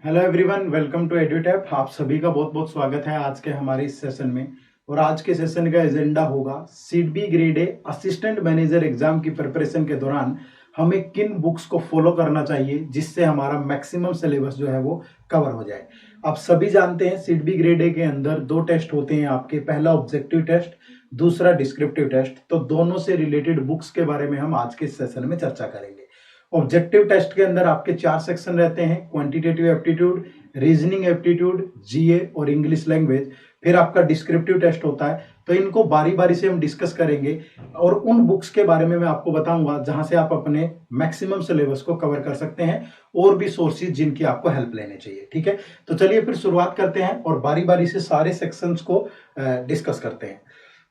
Hello everyone, welcome to Edutap. आप सभी का बहुत बहुत स्वागत है आज के हमारे इस सेशन में। और आज के सेशन का एजेंडा होगा SEBI grade A assistant manager exam की प्रिपरेशन के दौरान हमें किन बुक्स को फॉलो करना चाहिए जिससे हमारा मैक्सिमम सिलेबस जो है वो कवर हो जाए। आप सभी जानते हैं सीट बी ग्रेड ए के अंदर दो टेस्ट होते हैं आपके, पहला ऑब्जेक्टिव टेस्ट, दूसरा डिस्क्रिप्टिव टेस्ट। तो दोनों से रिलेटेड बुक्स के बारे में हम आज के सेशन में चर्चा करेंगे। ऑब्जेक्टिव टेस्ट के अंदर आपके 4 सेक्शन रहते हैं, क्वांटिटेटिव एप्टीट्यूड, रीजनिंग एप्टीट्यूड, जीए और इंग्लिश लैंग्वेज। फिर आपका डिस्क्रिप्टिव टेस्ट होता है। तो इनको बारी बारी से हम डिस्कस करेंगे और उन बुक्स के बारे में मैं आपको बताऊंगा जहां से आप अपने मैक्सिमम सिलेबस को कवर कर सकते हैं, और भी सोर्सेज जिनकी आपको हेल्प लेने चाहिए। ठीक है, तो चलिए फिर शुरुआत करते हैं और बारी बारी से सारे सेक्शंस को डिस्कस करते हैं।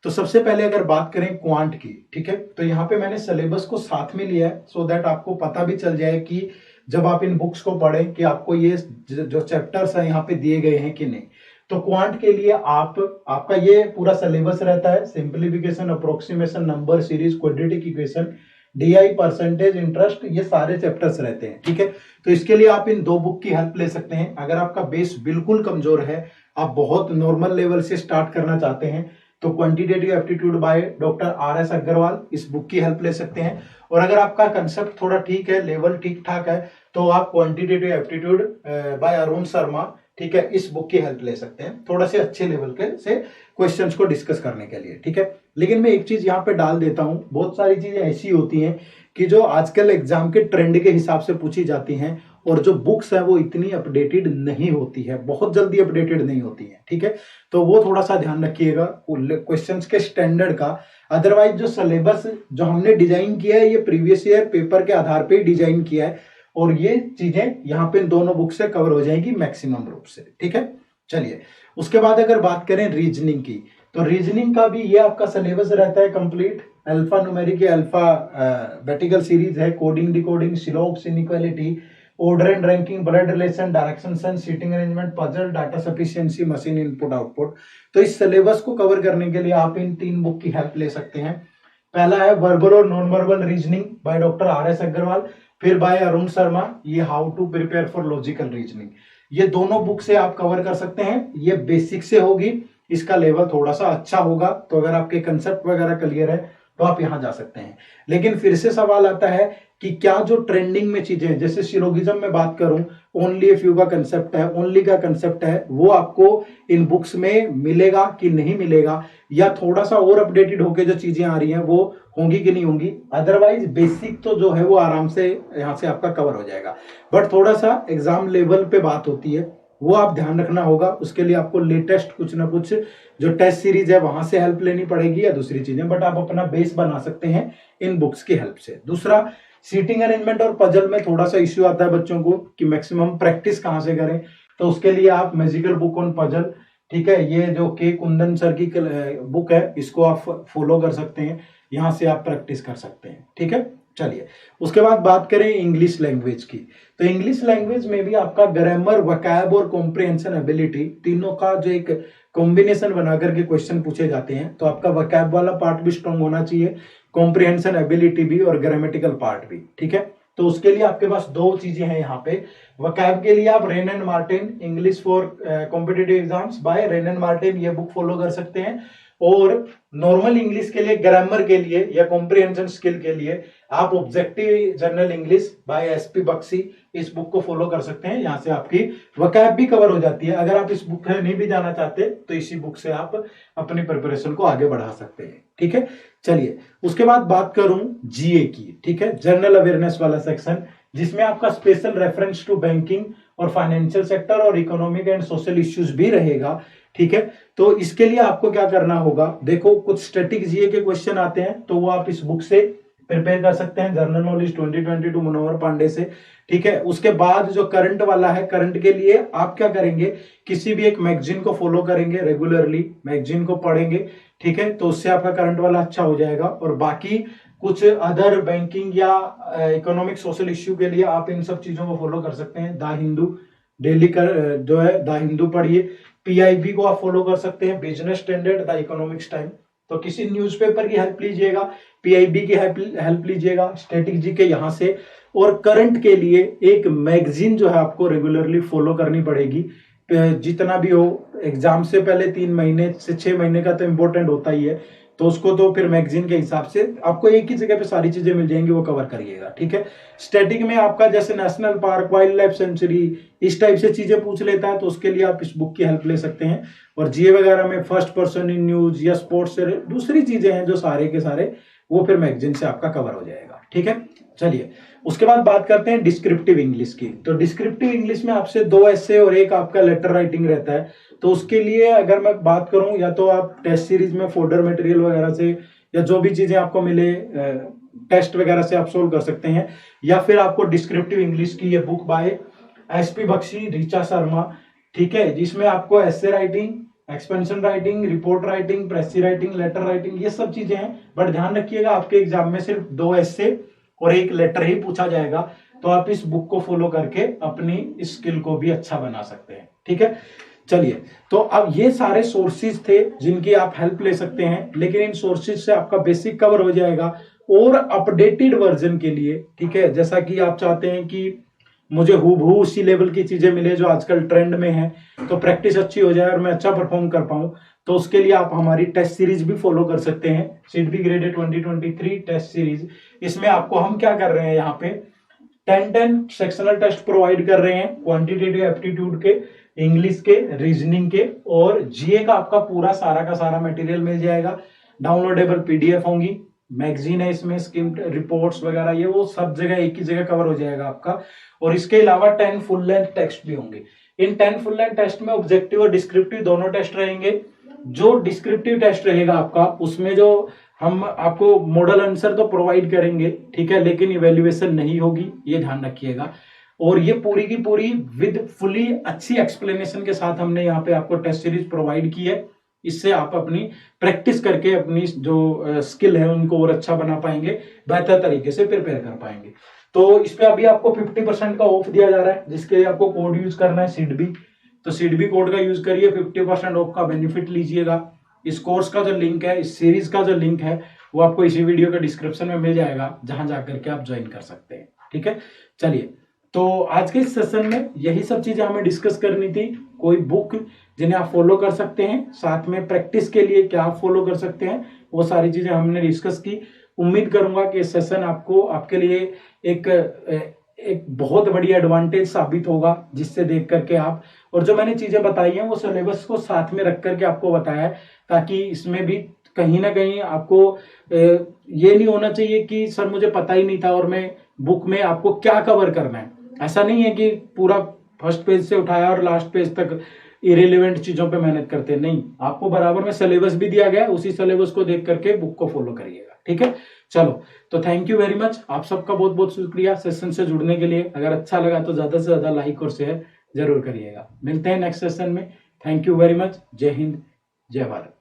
तो सबसे पहले अगर बात करें क्वांट की, ठीक है, तो यहाँ पे मैंने सिलेबस को साथ में लिया है सो दैट आपको पता भी चल जाए कि जब आप इन बुक्स को पढ़ें कि आपको ये जो चैप्टर्स है यहाँ पे दिए गए हैं कि नहीं। तो क्वांट के लिए आपका ये पूरा सिलेबस रहता है, simplification, approximation, number series, quadratic equation, DI, percentage, interest, ये सारे चैप्टर्स रहते हैं। ठीक है, तो इसके लिए आप इन दो बुक की हेल्प ले सकते हैं। अगर आपका बेस बिल्कुल कमजोर है, आप बहुत नॉर्मल लेवल से स्टार्ट करना चाहते हैं, तो quantitative aptitude by doctor R S. Agarwal, इस बुक की हेल्प ले सकते हैं। और अगर आपका कंसेप्ट थोड़ा ठीक है, लेवल ठीक ठाक है, तो आप quantitative aptitude bye Arun Sharma, ठीक है, इस बुक की हेल्प ले सकते हैं थोड़ा से अच्छे लेवल के से क्वेश्चंस को डिस्कस करने के लिए। ठीक है, लेकिन मैं एक चीज यहाँ पे डाल देता हूँ, बहुत सारी चीजें ऐसी होती हैं कि जो आजकल एग्जाम के ट्रेंड के हिसाब से पूछी जाती हैं, और जो बुक्स है वो इतनी अपडेटेड नहीं होती है, बहुत जल्दी अपडेटेड नहीं होती है। ठीक है, तो वो थोड़ा सा ध्यान रखिएगा क्वेश्चंस के स्टैंडर्ड का। अदरवाइज जो सिलेबस जो हमने डिजाइन किया है, ये प्रीवियस ईयर पेपर के आधार पे डिजाइन किया है, और ये चीजें यहाँ पे दोनों बुक से कवर हो जाएगी मैक्सिमम रूप से। ठीक है, चलिए उसके बाद अगर बात करें रीजनिंग की, तो रीजनिंग का भी ये आपका सिलेबस रहता है complete. Alpha numeric, alphabetical series है, coding, decoding, syllogism, inequality, order and ranking, blood relation, direction sense, seating arrangement, puzzle, data sufficiency, machine input output. तो इस सिलेबस को कवर करने के लिए आप इन 3 बुक की हेल्प ले सकते हैं। पहला है वर्बल और non verbal reasoning by doctor R S. Agarwal, फिर बाय अरुण शर्मा, ये how to prepare for logical reasoning. ये दोनों बुक से आप कवर कर सकते हैं। ये बेसिक से होगी, इसका लेवल थोड़ा सा अच्छा होगा, तो अगर आपके कंसेप्ट वगैरह क्लियर है तो आप यहां जा सकते हैं। लेकिन फिर से सवाल आता है कि क्या जो ट्रेंडिंग में चीजें, जैसे सिलोगिज्म में बात करूं, ओनली ए फ्यू का कंसेप्ट है, ओनली का कंसेप्ट है, वो आपको इन बुक्स में मिलेगा कि नहीं मिलेगा, या थोड़ा सा और अपडेटेड होके जो चीजें आ रही हैं वो होंगी कि नहीं होंगी। अदरवाइज बेसिक तो जो है वो आराम से यहां से आपका कवर हो जाएगा। बट थोड़ा सा एग्जाम लेवल पे बात होती है, वो आप ध्यान रखना होगा। उसके लिए आपको लेटेस्ट कुछ ना कुछ जो टेस्ट सीरीज है वहां से हेल्प लेनी पड़ेगी, या दूसरी चीजें, बट आप अपना बेस बना सकते हैं इन बुक्स की हेल्प से। दूसरा, सीटिंग अरेंजमेंट और पजल में थोड़ा सा इश्यू आता है बच्चों को कि मैक्सिमम प्रैक्टिस कहां से करें, तो उसके लिए आप मैजिकल बुक ऑन पजल, ठीक है, ये जो के कुंदन सर की बुक है, इसको आप फॉलो कर सकते हैं, यहां से आप प्रैक्टिस कर सकते हैं। ठीक है, चलिए उसके बाद बात करें इंग्लिश लैंग्वेज की, तो इंग्लिश लैंग्वेज में भी आपका ग्रामर, वोकैब और कॉम्प्रिहेंशन एबिलिटी, तीनों का जो एक कॉम्बिनेशन बनाकर के क्वेश्चन पूछे जाते हैं। तो आपका वोकैब वाला पार्ट भी स्ट्रांग होना चाहिए, कॉम्प्रिहेंशन एबिलिटी भी, और ग्रामेटिकल पार्ट भी। ठीक है, तो उसके लिए आपके पास 2 चीजें हैं यहाँ पे। वोकैब के लिए आप Wren and Martin, English for competitive exams by Wren and Martin, ये बुक फॉलो कर सकते हैं। और नॉर्मल इंग्लिश के लिए, ग्रामर के लिए या कॉम्प्रिहेंशन स्किल के लिए आप objective general English by S P Bakshi, इस बुक को फॉलो कर सकते हैं। यहां से आपकी वोकैब भी कवर हो जाती है। अगर आप इस बुक में नहीं भी जाना चाहते तो इसी बुक से आप अपनी प्रिपरेशन को आगे बढ़ा सकते हैं। ठीक है, चलिए उसके बाद बात करूं जीए की, ठीक है, जनरल अवेयरनेस वाला सेक्शन, जिसमें आपका स्पेशल रेफरेंस टू बैंकिंग और फाइनेंशियल सेक्टर और इकोनॉमिक एंड सोशल इश्यूज भी रहेगा। ठीक है, तो इसके लिए आपको क्या करना होगा, देखो कुछ स्टैटिक जीए के क्वेश्चन आते हैं, तो वो आप इस बुक से प्रिपेयर कर सकते हैं, जनरल नॉलेज 2022 मनोहर पांडे से। ठीक है, उसके बाद जो करंट वाला है, करंट के लिए आप क्या करेंगे, किसी भी एक मैगजीन को फॉलो करेंगे, रेगुलरली मैगजीन को पढ़ेंगे। ठीक है, तो उससे आपका करंट वाला अच्छा हो जाएगा। और बाकी कुछ अदर बैंकिंग या इकोनॉमिक सोशल इश्यू के लिए आप इन सब चीजों को फॉलो कर सकते हैं। द हिंदू डेली कर जो है, द हिंदू पढ़िए। पीआईबी को आप फॉलो कर सकते हैं, business standard, the economics time. तो किसी न्यूज़पेपर की हेल्प लीजिएगा, पीआईबी की हेल्प लीजिएगा, स्टैटिक जी के यहाँ से। और करंट के लिए एक मैगजीन जो है आपको रेगुलरली फॉलो करनी पड़ेगी। जितना भी हो, एग्जाम से पहले 3 महीने से 6 महीने का तो इम्पोर्टेंट होता ही है, तो उसको तो फिर मैगजीन के हिसाब से आपको एक ही जगह पे सारी चीजें मिल जाएंगी, वो कवर करिएगा। ठीक है। स्टैटिक में आपका जैसे national park, wild life sanctuary, इस टाइप से चीजें पूछ लेता है, तो उसके लिए आप इस बुक की हेल्प ले सकते हैं। और जीए वगैरह में फर्स्ट पर्सन इन न्यूज या स्पोर्ट्स से दूसरी चीजें हैं जो सारे के सारे, वो फिर मैगजीन से आपका कवर हो जाएगा। ठीक है। चलिए, उसके बाद बात करते हैं डिस्क्रिप्टिव इंग्लिश की। तो डिस्क्रिप्टिव इंग्लिश में आपसे 2 एसे और एक आपका लेटर राइटिंग रहता है। तो उसके लिए अगर मैं बात करूं, या तो आप टेस्ट सीरीज में फोल्डर मटेरियल वगैरह से, या जो भी चीजें आपको मिले टेस्ट वगैरह से आप सोल्व कर सकते हैं, या फिर आपको डिस्क्रिप्टिव इंग्लिश की ये book by S P Bakshi, Richa Sharma, ठीक है, जिसमें आपको essay writing, expansion writing, report writing, precis writing, letter writing, ये सब चीजें हैं। बट ध्यान रखिएगा, आपके एग्जाम में सिर्फ 2 एसे और एक लेटर ही पूछा जाएगा, तो आप इस बुक को फॉलो करके अपनी स्किल को भी अच्छा बना सकते हैं। ठीक है। चलिए, तो अब ये सारे सोर्सेज थे जिनकी आप हेल्प ले सकते हैं, लेकिन इन सोर्सेज से आपका बेसिक कवर हो जाएगा। और अपडेटेड वर्जन के लिए, ठीक है, जैसा कि आप चाहते हैं कि मुझे हूबहू उसी लेवल की चीजें मिले जो आजकल ट्रेंड में है, तो प्रैक्टिस अच्छी हो जाए और मैं अच्छा परफॉर्म कर पाऊं, तो उसके लिए आप हमारी टेस्ट सीरीज भी फॉलो कर सकते हैं, सीडबी ग्रेडेड 2023 टेस्ट सीरीज। इसमें आपको हम क्या कर रहे हैं, यहाँ पे 10 सेक्शनल टेस्ट प्रोवाइड कर रहे हैं, क्वांटिटेटिव एप्टीट्यूड के, इंग्लिश के, रीजनिंग के, और जीए का आपका पूरा सारा का सारा मटेरियल मिल जाएगा। डाउनलोडेबल पीडीएफ होंगी, मैगजीन है इसमें, स्किम रिपोर्ट्स वगैरह, ये वो सब जगह एक ही जगह कवर हो जाएगा आपका। और इसके अलावा 10 फुल लेंथ टेस्ट भी होंगे। इन 10 फुल लेंथ टेस्ट में ऑब्जेक्टिव और डिस्क्रिप्टिव दोनों टेस्ट रहेंगे। जो डिस्क्रिप्टिव टेस्ट रहेगा आपका, उसमें जो हम आपको मॉडल आंसर तो प्रोवाइड करेंगे, ठीक है, लेकिन इवेल्युएशन नहीं होगी, ये ध्यान रखिएगा। और ये पूरी की पूरी विद फुली अच्छी एक्सप्लेनेशन के साथ हमने यहाँ पे आपको टेस्ट सीरीज प्रोवाइड की है। इससे आप अपनी प्रैक्टिस करके अपनी जो स्किल है उनको और अच्छा बना पाएंगे, बेहतर तरीके से प्रिपेयर कर पाएंगे। तो इस पे अभी आपको 50% का ऑफ दिया जा रहा है, जिसके लिए आपको कोड यूज करना है सिडबी। तो सिडबी कोड का यूज करिए, 50% ऑफ का बेनिफिट लीजिएगा। इस कोर्स का जो लिंक है, इस सीरीज का जो लिंक है, वो आपको इसी वीडियो के डिस्क्रिप्शन में मिल जाएगा, जहां जाकर के आप ज्वाइन कर सकते हैं। ठीक है। चलिए, तो आज के इस सेशन में यही सब चीजें हमें डिस्कस करनी थी। कोई बुक जिन्हें आप फॉलो कर सकते हैं, साथ में प्रैक्टिस के लिए क्या आप फॉलो कर सकते हैं, वो सारी चीजें हमने डिस्कस की। उम्मीद करूंगा कि सेशन आपके लिए एक बहुत बड़ी एडवांटेज साबित होगा, जिससे देख करके आप, और जो मैंने चीजें बताई हैं वो सिलेबस को साथ में रख करके आपको बताया है, ताकि इसमें भी कहीं ना कहीं आपको ये नहीं होना चाहिए कि सर मुझे पता ही नहीं था और मैं बुक में आपको क्या कवर करना है। ऐसा नहीं है कि पूरा फर्स्ट पेज से उठाया और लास्ट पेज तक इरेलीवेंट चीजों पे मेहनत करते, नहीं, आपको बराबर में सिलेबस भी दिया गया है, उसी सिलेबस को देख करके बुक को फॉलो करिएगा। ठीक है। चलो, तो थैंक यू वेरी मच, आप सबका बहुत बहुत शुक्रिया सेशन से जुड़ने के लिए। अगर अच्छा लगा तो ज्यादा से ज्यादा लाइक और शेयर जरूर करिएगा। मिलते हैं नेक्स्ट सेशन में। Thank you very much. जय हिंद, जय भारत।